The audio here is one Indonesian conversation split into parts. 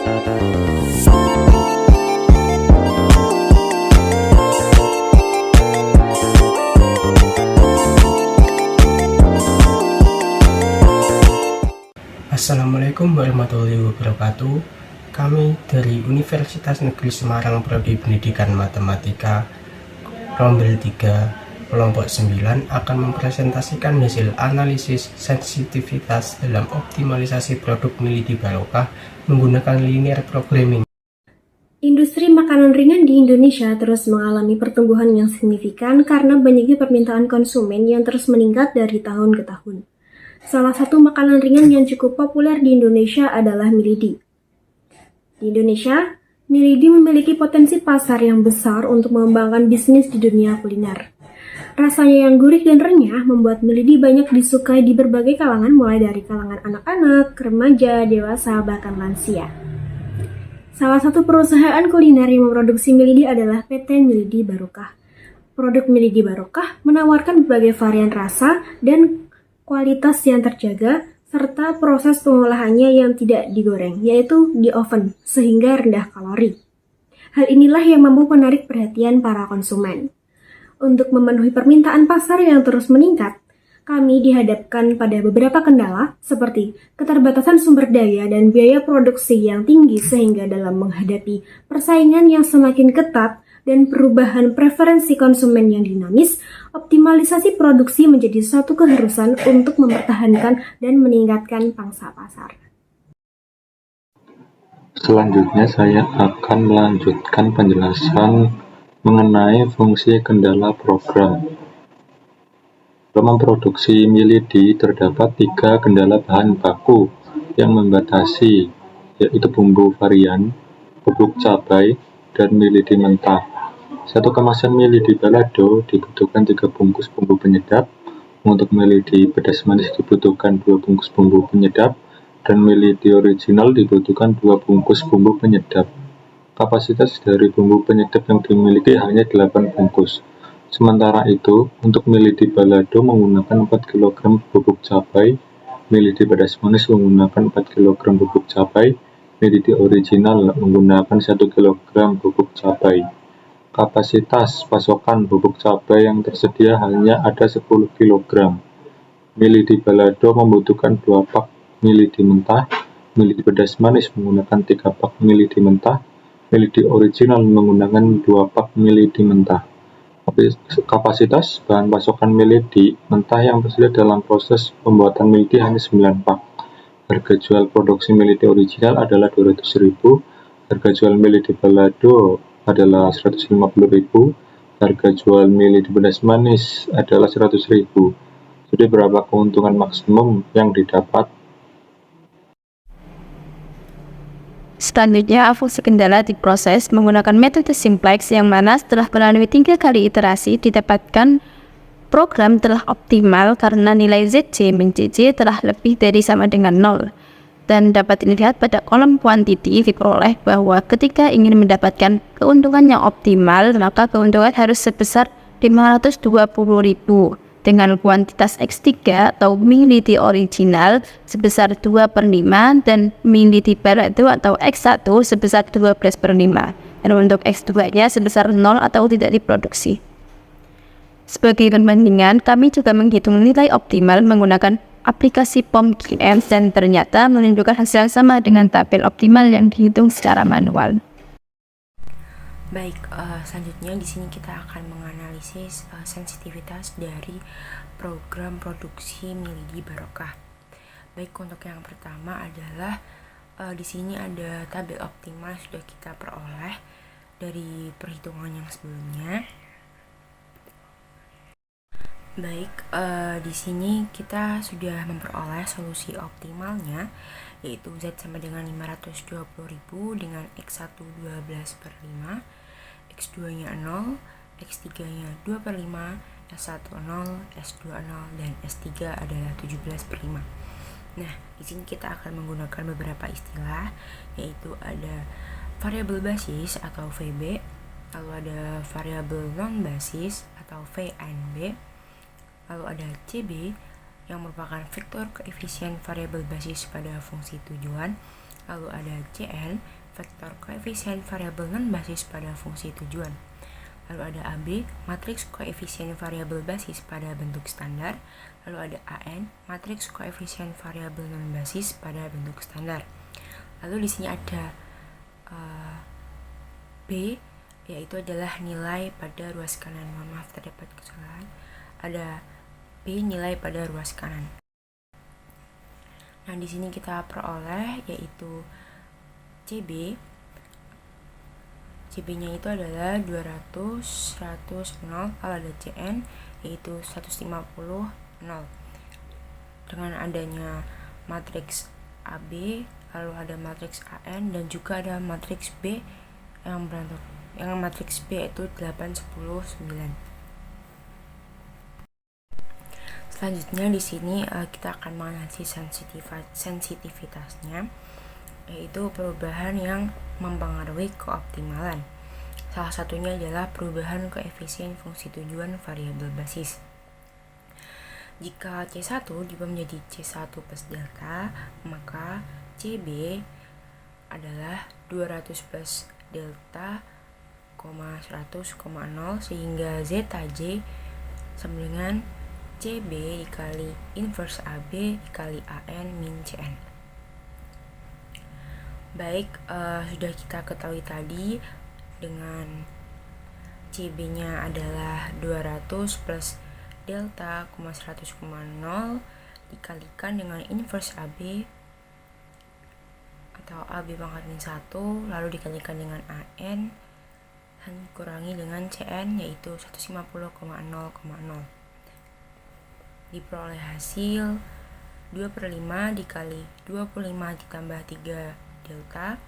Assalamualaikum warahmatullahi wabarakatuh. Kami dari Universitas Negeri Semarang Prodi Pendidikan Matematika Rombel 3 Kelompok 9 akan mempresentasikan hasil analisis sensitivitas dalam optimalisasi produk Milady Barokah menggunakan linear programming. Industri makanan ringan di Indonesia terus mengalami pertumbuhan yang signifikan karena banyaknya permintaan konsumen yang terus meningkat dari tahun ke tahun. Salah satu makanan ringan yang cukup populer di Indonesia adalah Milady. Di Indonesia, Milady memiliki potensi pasar yang besar untuk mengembangkan bisnis di dunia kuliner. Rasanya yang gurih dan renyah membuat Milady banyak disukai di berbagai kalangan, mulai dari kalangan anak-anak, remaja, dewasa, bahkan lansia. Salah satu perusahaan kuliner yang memproduksi Milady adalah PT Milady Barokah. Produk Milady Barokah menawarkan berbagai varian rasa dan kualitas yang terjaga, serta proses pengolahannya yang tidak digoreng, yaitu di oven, sehingga rendah kalori. Hal inilah yang mampu menarik perhatian para konsumen. Untuk memenuhi permintaan pasar yang terus meningkat, kami dihadapkan pada beberapa kendala, seperti keterbatasan sumber daya dan biaya produksi yang tinggi sehingga dalam menghadapi persaingan yang semakin ketat dan perubahan preferensi konsumen yang dinamis, optimalisasi produksi menjadi suatu keharusan untuk mempertahankan dan meningkatkan pangsa pasar. Selanjutnya saya akan melanjutkan penjelasan mengenai fungsi kendala program. Dalam memproduksi Milady terdapat 3 kendala bahan baku yang membatasi, yaitu bumbu varian, bubuk cabai, dan Milady mentah. Satu kemasan Milady balado dibutuhkan 3 bungkus bumbu penyedap. Untuk Milady pedas manis dibutuhkan 2 bungkus bumbu penyedap, dan Milady original dibutuhkan 2 bungkus bumbu penyedap. Kapasitas dari bumbu penyedap yang dimiliki hanya 8 bungkus. Sementara itu, untuk Milady balado menggunakan 4 kg bubuk cabai, Milady pedas manis menggunakan 4 kg bubuk cabai, Milady original menggunakan 1 kg bubuk cabai. Kapasitas pasokan bubuk cabai yang tersedia hanya ada 10 kg. Milady balado membutuhkan 2 pak Milady mentah, Milady pedas manis menggunakan 3 pak Milady mentah, Milady original menggunakan 2 pak Milady mentah. Kapasitas bahan pasokan Milady mentah yang tersedia dalam proses pembuatan Milady hanya 9 pak. Harga jual produksi Milady original adalah 200.000, harga jual Milady balado adalah 150.000, harga jual Milady pedas manis adalah 100.000. Jadi berapa keuntungan maksimum yang didapat? Selanjutnya, fungsi kendala diproses menggunakan metode simplex yang mana setelah melalui 3 kali iterasi didapatkan program telah optimal karena nilai ZC min CC telah lebih dari sama dengan 0. Dan dapat dilihat pada kolom kuantiti diperoleh bahwa ketika ingin mendapatkan keuntungan yang optimal, maka keuntungan harus sebesar 520.000 dengan kuantitas X3 atau Milady original sebesar 2/5 dan Milady balado atau X1 sebesar 12/5, dan untuk X2-nya sebesar 0 atau tidak diproduksi. Sebagai perbandingan, kami juga menghitung nilai optimal menggunakan aplikasi POM-QM dan ternyata menunjukkan hasil yang sama dengan tabel optimal yang dihitung secara manual. Baik, selanjutnya di sini kita akan menganalisis sensitivitas dari program produksi Milady Barokah. Baik, untuk yang pertama adalah di sini ada tabel optimal sudah kita peroleh dari perhitungan yang sebelumnya. Baik, di sini kita sudah memperoleh solusi optimalnya, yaitu Z sama dengan 520.000 dengan X1 12/5, X2-nya 0, X3-nya 2/5, S1 0, S2 0, dan S3 adalah 17/5. Nah, di sini kita akan menggunakan beberapa istilah, yaitu ada variabel basis atau VB, lalu ada variabel non basis atau VNB, lalu ada CB yang merupakan vektor koefisien variabel basis pada fungsi tujuan, Lalu ada Cn, vektor koefisien variabel non-basis pada fungsi tujuan. Lalu ada AB, matriks koefisien variabel basis pada bentuk standar. Lalu ada AN, matriks koefisien variabel non-basis pada bentuk standar. Lalu di sini ada B, yaitu adalah nilai pada ruas kanan. Mohon maaf terdapat kesalahan. Ada B, nilai pada ruas kanan. Nah, di sini kita peroleh yaitu CB. CB-nya itu adalah 200, 100, 0. Kalau ada CN yaitu 150, 0. Dengan adanya matriks AB, lalu ada matriks AN, dan juga ada matriks B yang matriks B itu 8, 10, 9. Selanjutnya di sini kita akan menganalisis sensitivitasnya, yaitu perubahan yang mempengaruhi keoptimalan. Salah satunya adalah perubahan koefisien fungsi tujuan variabel basis. Jika C1 diubah menjadi C1 plus delta, maka CB adalah 200 plus delta, 100, 0, sehingga ZJ sama dengan CB dikali inverse AB dikali AN min CN. Baik, sudah kita ketahui tadi dengan CB-nya adalah 200 plus delta, 100, 0 dikalikan dengan inverse AB atau AB pangkat min 1, lalu dikalikan dengan AN dan dikurangi dengan CN yaitu 150,0,0. Diperoleh hasil 2/5 dikali 25 ditambah 3 delta,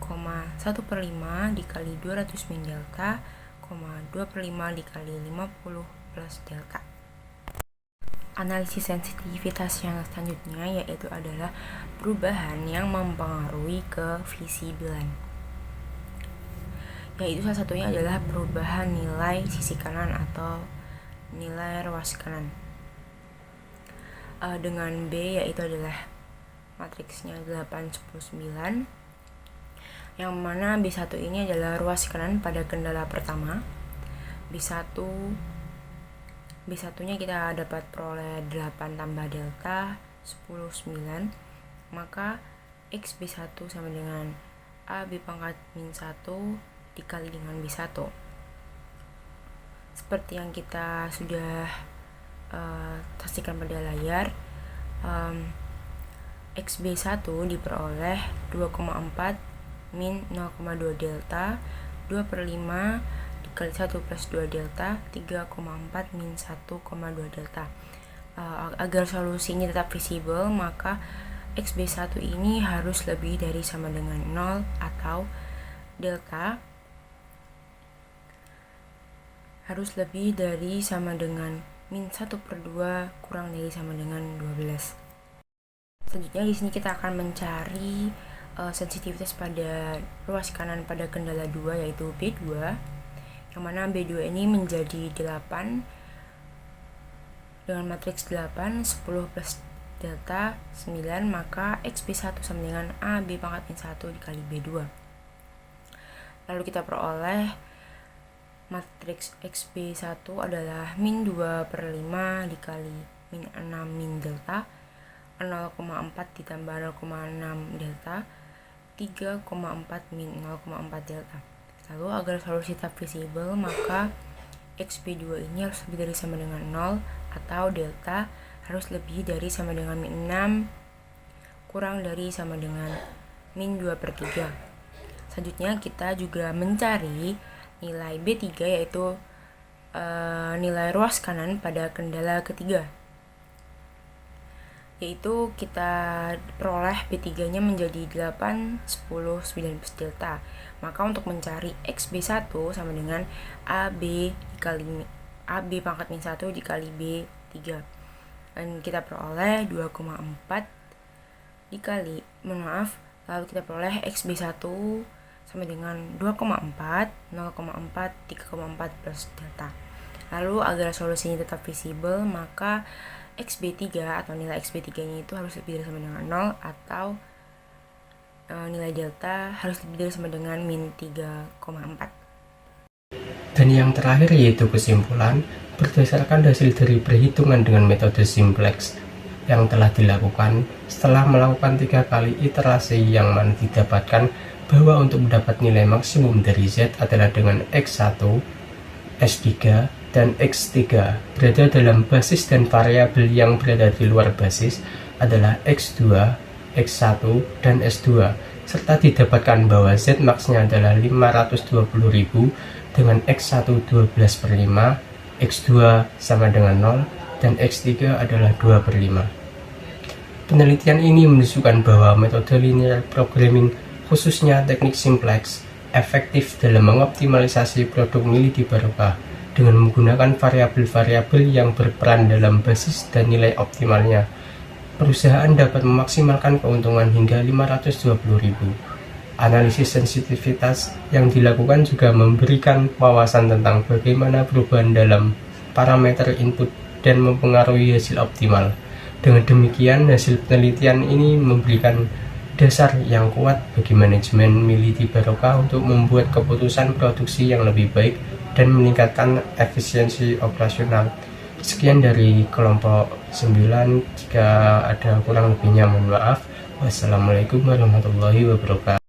1/5 dikali 200 min delta, 2/5 dikali 50 plus delta. Analisis sensitivitas yang selanjutnya yaitu adalah perubahan yang mempengaruhi kevisibelan, yaitu salah satunya adalah perubahan nilai sisi kanan atau nilai ruas kanan. Dengan B yaitu adalah matriksnya 8, 10, 9, yang mana B1 ini adalah ruas kanan pada kendala pertama. B1-nya kita dapat peroleh 8 tambah delta 10, 9, maka X B1 sama dengan AB pangkat min 1 dikali dengan B1. Seperti yang kita sudah saksikan pada layar, XB1 diperoleh 2,4 min 0,2 delta, 2/5 dikali 1 plus 2 delta, 3,4 min 1,2 delta. Agar solusinya tetap visible, maka XB1 ini harus lebih dari sama dengan 0 atau delta harus lebih dari sama dengan min 1/2 kurang dari sama dengan 12. Selanjutnya di sini kita akan mencari sensitivitas pada ruas kanan pada kendala 2 yaitu B2, yang mana B2 ini menjadi 8 dengan matriks 8, 10 plus delta 9, maka XB1 sama dengan AB pangkat min 1 dikali B2. Lalu kita peroleh matriks XB1 adalah min 2/5 dikali min 6 min delta, 0,4 ditambah 0,6 delta, 3,4 min 0,4 delta. Lalu agar solusi tetap visible, maka XB2 ini harus lebih dari sama dengan 0 atau delta harus lebih dari sama dengan min 6 kurang dari sama dengan min 2/3. Selanjutnya kita juga mencari nilai B3 yaitu nilai ruas kanan pada kendala ketiga, yaitu kita peroleh B3 nya menjadi 8, 10, 9 plus delta. Maka untuk mencari XB1 sama dengan AB dikali AB pangkat min 1 dikali B3, dan kita peroleh 2,4 dikali lalu kita peroleh XB1 sama dengan 2,4, 0,4, 3,4 plus delta. Lalu agar solusinya tetap visible, maka XB3 atau nilai XB3 nya itu harus lebih dari sama dengan 0 atau nilai delta harus lebih dari sama dengan min 3,4. Dan yang terakhir yaitu kesimpulan, berdasarkan hasil dari perhitungan dengan metode simplex yang telah dilakukan setelah melakukan 3 kali iterasi yang mana didapatkan bahwa untuk mendapat nilai maksimum dari Z adalah dengan X1, S3, dan X3 berada dalam basis dan variabel yang berada di luar basis adalah X2, X1, dan S2 serta didapatkan bahwa Z max-nya adalah 520.000 dengan X1 12/5, X2 sama dengan 0, dan X3 adalah 2/5. Penelitian ini menunjukkan bahwa metode linear programming, khususnya teknik simplex, efektif dalam mengoptimalisasi produk miladi barokah dengan menggunakan variabel-variabel yang berperan dalam basis dan nilai optimalnya. Perusahaan dapat memaksimalkan keuntungan hingga 520.000. Analisis sensitivitas yang dilakukan juga memberikan wawasan tentang bagaimana perubahan dalam parameter input dan mempengaruhi hasil optimal. Dengan demikian, hasil penelitian ini memberikan dasar yang kuat bagi manajemen miladi barokah untuk membuat keputusan produksi yang lebih baik dan meningkatkan efisiensi operasional. Sekian dari kelompok 9, jika ada kurang lebihnya mohon maaf. Wassalamualaikum warahmatullahi wabarakatuh.